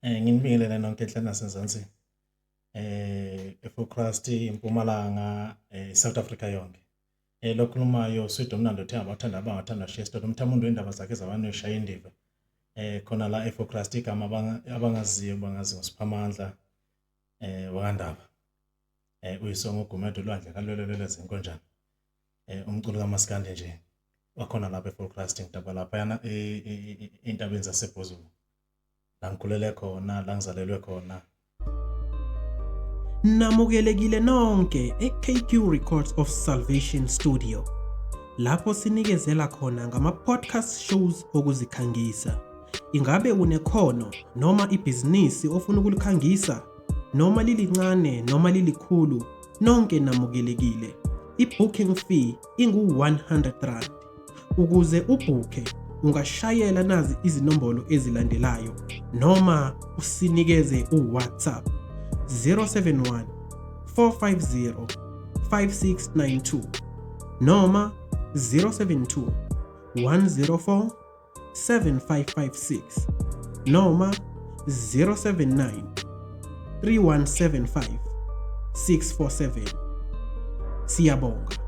Nginibingelele nonke enhlani nasemzansi. eForecast eMpumalanga, South Africa yonke. Lo khulumayo Sweet Mnandi othe abathanda abangathanda share story umthamundo wendaba zakhe zabantu eshaya indiva. Khona la eForecast igama abangaziyo bangazi ngoSiphamandla wakandaba. Uyisongo uGumede olwandle kalwelelele zenkonjane. Umculo kaMaskandi nje wakhona lapha eForecast ngidaba lapha yana entabeni zaseBhozulu. La ngikhulele khona, la ngizalelwe khona. Namukelekile nonke eKQ Records of Salvation Studio. Lapho sinikezela khona ngama-podcast shows okuzikhangisa. Ingabe unekhono noma ibhizinisi ofuna ukulikhangisa, noma lilincane noma lilikhulu, nonke namukelekile. I-booking fee ingu-R100. Ukuze ubhuke, ungashayela nazi izinombolo ezilandelayo noma usinikeze uWhatsApp 071 450 5692 noma 072 104 7556 noma 079 3175 647. Siyabonga.